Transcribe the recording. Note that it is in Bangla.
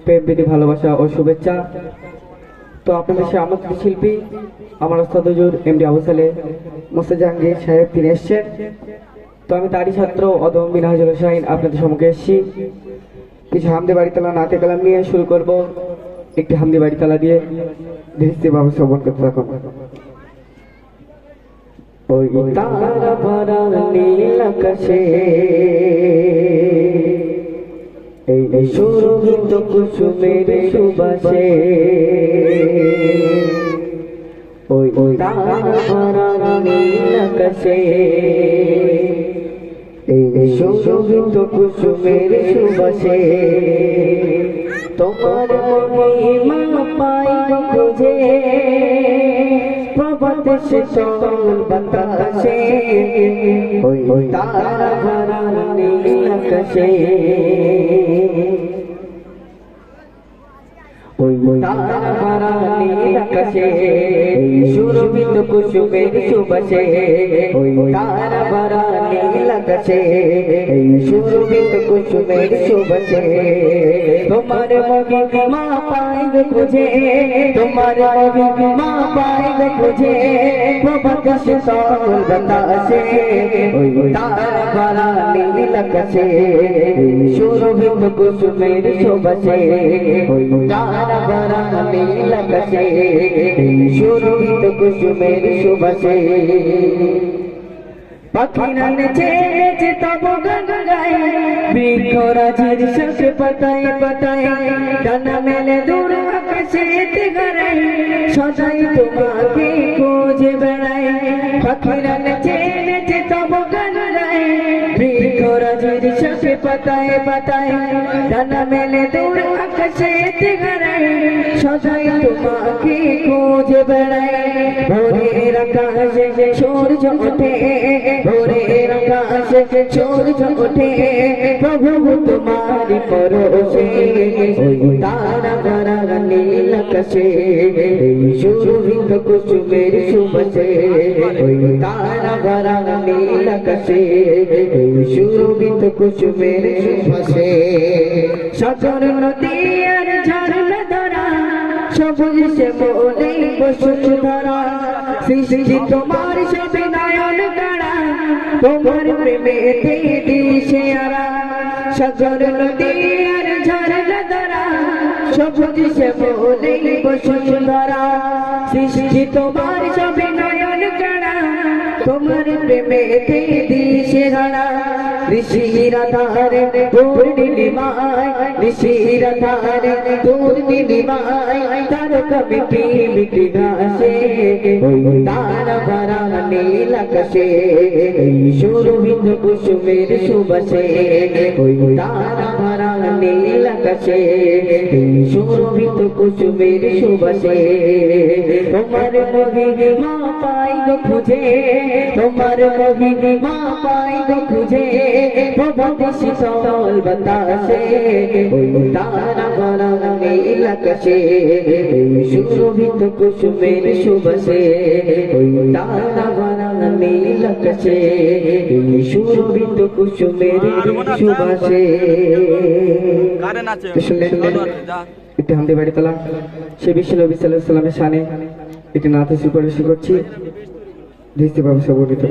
প্রেম প্রীতি ভালোবাসা ও শুভেচ্ছা। তো আপনাদের সে আমন্ত্রিত শিল্পী আমার ওস্তাদ হুজুর এমডি আবু সালেহ মোস্তাক জাহাঙ্গীর সাহেব, তিনি এসছেন। তো আমি তারই ছাত্র অদম মিনহাজুল হোসাইন আপনাদের সম্মুখে এসেছি। কিছু হামদে বাড়িতলা নাতে কালাম নিয়ে শুরু করব। একটি হামদে বাড়িতলা দিয়ে ধীরে ভাবে শ্রবণ করতে থাকুন। ওই তারা ভরা নীল আকাশে এই সুরভিত কুসুমের সুবাসে, ওই তারা ভরা নীল আকাশে এই সুরভিত কুসুমের সুবাসে, তোমার মহিমা পাই খুঁজে প্রভাত শীতল বাতাসে, ওই তারা ভরা নীল আকাশে, ওই তারা ভরা নীল আকাশে সুরভিত কুসুমের সুবাসে, ওই তারা ভরা নীল আকাশে সুরভিত কুসুমের সুবাসে, তোমার মহিমা পাই খুঁজে, তোমার মহিমা পাই খুঁজে প্রভাত শীতল বাতাসে, ওই তারা ভরা নীল আকাশে সুরভিত কুসুমের সুবাসে, ওই তারা ভরা নীল আকাশে সুরভিত কুসুমের সুবাসে, পাখিরা নেচে নেচে তব গান গায়, বৃক্ষরাজির শাখে পাতায় পাতায় ডানা মেলে দূর আকাশেতে গড়ায়, সদাই তোমাকে খুঁজে বেড়ায়, পাখিরা নেচে নেচে তব গান গায়, বৃক্ষরাজির শাখে পাতায় পাতায় ডানা মেলে দূর আকাশেতে গড়ায়, সদাই তোমাকে খুঁজে বেড়ায়, ভোরের আকাশে সূর্য ওঠে, ভোরের আকাশে সূর্য ওঠে প্রভু তোমারি পরশে, ওই তারা ভরা নীল আকাশে সুরভিত কুসুমের সুবাসে, ওই তারা ভরা নীল আকাশে সুরভিত কুসুমের সুবাসে, সাগর নদী আর ঝরনা ধরা সবুজ শ্যামলে বসুন্ধরা, সৃষ্টি তোমার সবে নয়ন কাড়া, তোমার প্রেমেতে দিশে আরা, সাগর নদী আর ঝরনা ধরা সবুজ শ্যামলে বসুন্ধরা, সৃষ্টি তোমার সবে নয়ন কাড়া, তোমার প্রেমেতে দিশে হারা, ঋষিরা ধারে পূর্ণিমায়, ঋষিরা ধারে পূর্ণিমায় তারকা মিটি মিটি ঘাসে, ওই তারা ভরা নীল আকাশে সুরভিত কুসুমের সুবাসে, ওই তারা ভরা নীল আকাশে সুরভিত কুসুমের সুবাসে, তোমার মহিমা পাই খুঁজে, তোমার মহিমা পাই খুঁজে প্রভাত শীতল বাতাসে, ওই তারা ভরা নীল আকাশে সুরভিত কুসুমের সুবাসে, ওই তারা ভরা নীল আকাশে সুরভিত কুসুমের সুবাসে। একটি হামদে বাড়িতলা সে বিশ্ব নবী সাল্লাল্লাহু আলাইহি ওয়াসাল্লামের শানে একটি নাতে সুপারিশ করছি, ধীরে ভাবে সবরিত।